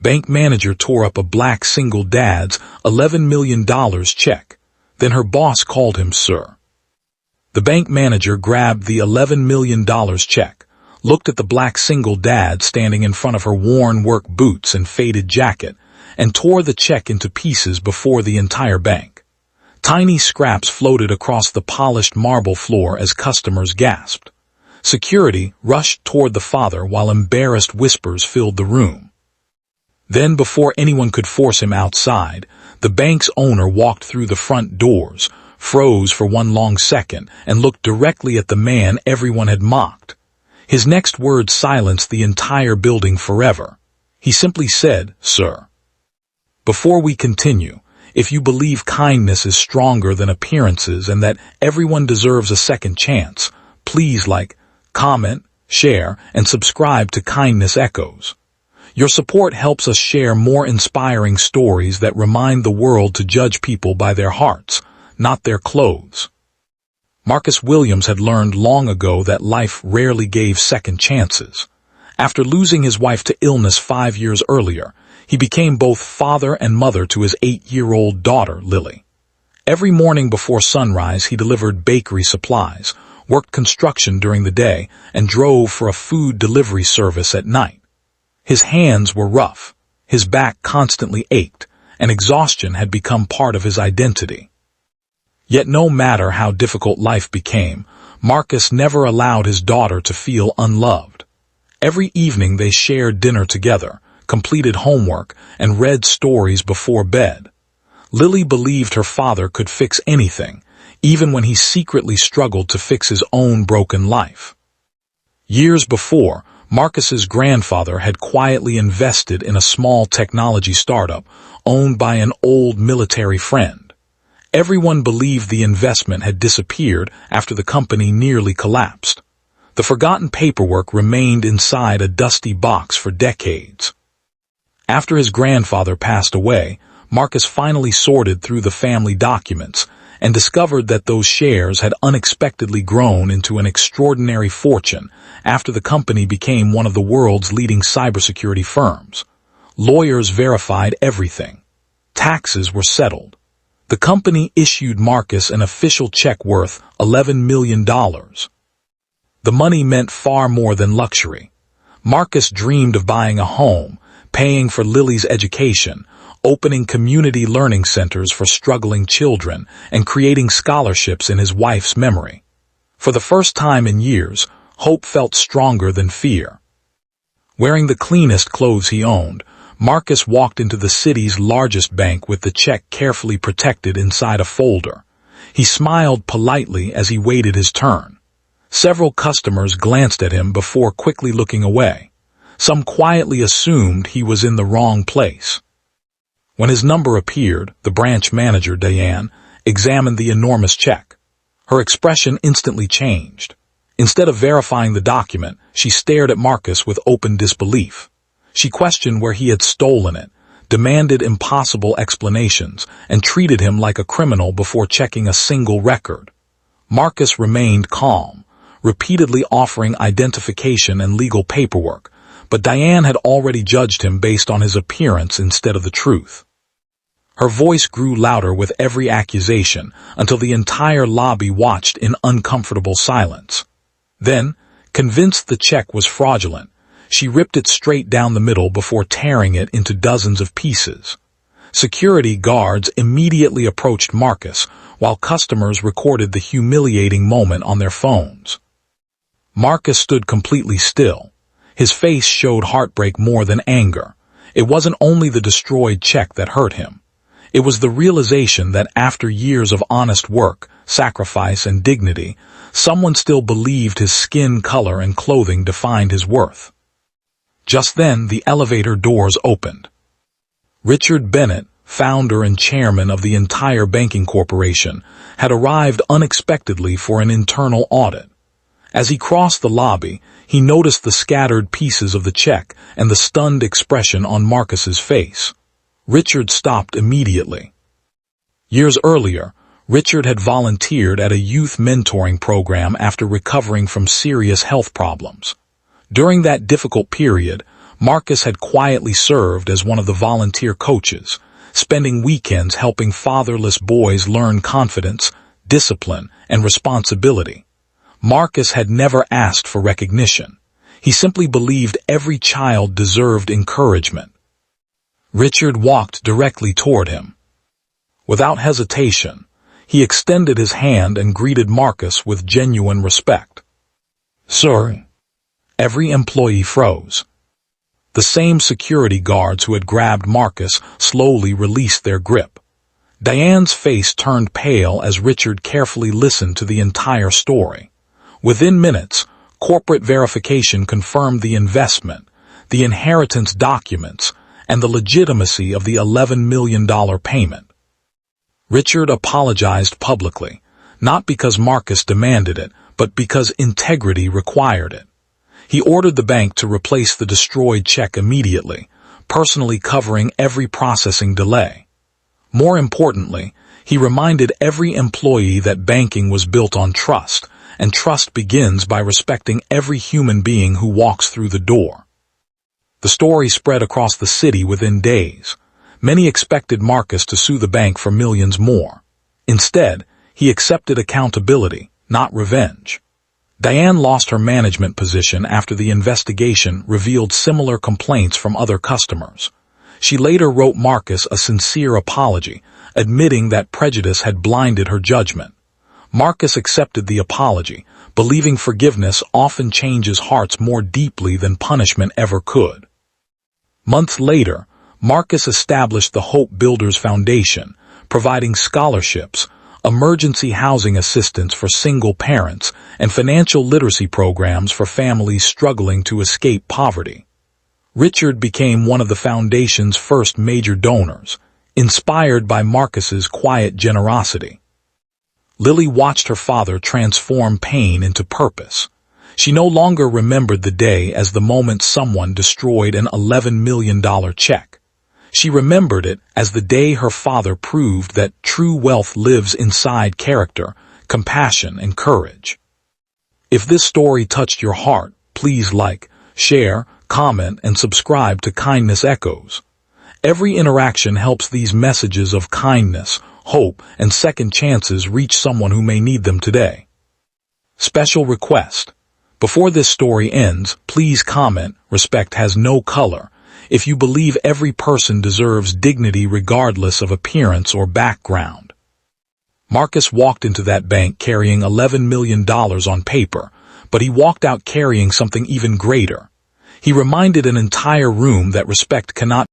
Bank manager tore up a black single dad's $11 million check. Then her boss called him sir. The bank manager grabbed the $11 million check, looked at the black single dad standing in front of her worn work boots and faded jacket, and tore the check into pieces before the entire bank. Tiny scraps floated across the polished marble floor as customers gasped. Security rushed toward the father while embarrassed whispers filled the room. Then, before anyone could force him outside, the bank's owner walked through the front doors, froze for one long second, and looked directly at the man everyone had mocked. His next words silenced the entire building forever. He simply said, "Sir, before we continue, if you believe kindness is stronger than appearances and that everyone deserves a second chance, please like, comment, share, and subscribe to Kindness Echoes. Your support helps us share more inspiring stories that remind the world to judge people by their hearts, not their clothes." Marcus Williams had learned long ago that life rarely gave second chances. After losing his wife to illness 5 years earlier, he became both father and mother to his 8-year-old daughter, Lily. Every morning before sunrise, he delivered bakery supplies, worked construction during the day, and drove for a food delivery service at night. His hands were rough, his back constantly ached, and exhaustion had become part of his identity. Yet no matter how difficult life became, Marcus never allowed his daughter to feel unloved. Every evening they shared dinner together, completed homework, and read stories before bed. Lily believed her father could fix anything, even when he secretly struggled to fix his own broken life. Years before, Marcus's grandfather had quietly invested in a small technology startup owned by an old military friend. Everyone believed the investment had disappeared after the company nearly collapsed. The forgotten paperwork remained inside a dusty box for decades. After his grandfather passed away, Marcus finally sorted through the family documents and discovered that those shares had unexpectedly grown into an extraordinary fortune after the company became one of the world's leading cybersecurity firms. Lawyers verified everything. Taxes were settled. The company issued Marcus an official check worth $11 million. The money meant far more than luxury. Marcus dreamed of buying a home, paying for Lily's education, opening community learning centers for struggling children, and creating scholarships in his wife's memory. For the first time in years, hope felt stronger than fear. Wearing the cleanest clothes he owned, Marcus walked into the city's largest bank with the check carefully protected inside a folder. He smiled politely as he waited his turn. Several customers glanced at him before quickly looking away. Some quietly assumed he was in the wrong place. When his number appeared, the branch manager, Diane, examined the enormous check. Her expression instantly changed. Instead of verifying the document, she stared at Marcus with open disbelief. She questioned where he had stolen it, demanded impossible explanations, and treated him like a criminal before checking a single record. Marcus remained calm, repeatedly offering identification and legal paperwork, but Diane had already judged him based on his appearance instead of the truth. Her voice grew louder with every accusation until the entire lobby watched in uncomfortable silence. Then, convinced the check was fraudulent, she ripped it straight down the middle before tearing it into dozens of pieces. Security guards immediately approached Marcus, while customers recorded the humiliating moment on their phones. Marcus stood completely still. His face showed heartbreak more than anger. It wasn't only the destroyed check that hurt him. It was the realization that after years of honest work, sacrifice, and dignity, someone still believed his skin color and clothing defined his worth. Just then, the elevator doors opened. Richard Bennett, founder and chairman of the entire banking corporation, had arrived unexpectedly for an internal audit. As he crossed the lobby, he noticed the scattered pieces of the check and the stunned expression on Marcus's face. Richard stopped immediately. Years earlier, Richard had volunteered at a youth mentoring program after recovering from serious health problems. During that difficult period, Marcus had quietly served as one of the volunteer coaches, spending weekends helping fatherless boys learn confidence, discipline, and responsibility. Marcus had never asked for recognition. He simply believed every child deserved encouragement. Richard walked directly toward him. Without hesitation, he extended his hand and greeted Marcus with genuine respect. "Sir." Every employee froze. The same security guards who had grabbed Marcus slowly released their grip. Diane's face turned pale as Richard carefully listened to the entire story. Within minutes, corporate verification confirmed the investment, the inheritance documents, and the legitimacy of the $11 million payment. Richard apologized publicly, not because Marcus demanded it, but because integrity required it. He ordered the bank to replace the destroyed check immediately, personally covering every processing delay. More importantly, he reminded every employee that banking was built on trust, and trust begins by respecting every human being who walks through the door. The story spread across the city within days. Many expected Marcus to sue the bank for millions more. Instead, he accepted accountability, not revenge. Diane lost her management position after the investigation revealed similar complaints from other customers. She later wrote Marcus a sincere apology, admitting that prejudice had blinded her judgment. Marcus accepted the apology, believing forgiveness often changes hearts more deeply than punishment ever could. Months later, Marcus established the Hope Builders Foundation, providing scholarships, emergency housing assistance for single parents, and financial literacy programs for families struggling to escape poverty. Richard became one of the foundation's first major donors, inspired by Marcus's quiet generosity. Lily watched her father transform pain into purpose. She no longer remembered the day as the moment someone destroyed an $11 million check. She remembered it as the day her father proved that true wealth lives inside character, compassion, and courage. If this story touched your heart, please like, share, comment, and subscribe to Kindness Echoes. Every interaction helps these messages of kindness, hope, and second chances reach someone who may need them today. Special request. Before this story ends, please comment, "Respect has no color," if you believe every person deserves dignity regardless of appearance or background. Marcus walked into that bank carrying $11 million on paper, but he walked out carrying something even greater. He reminded an entire room that respect cannot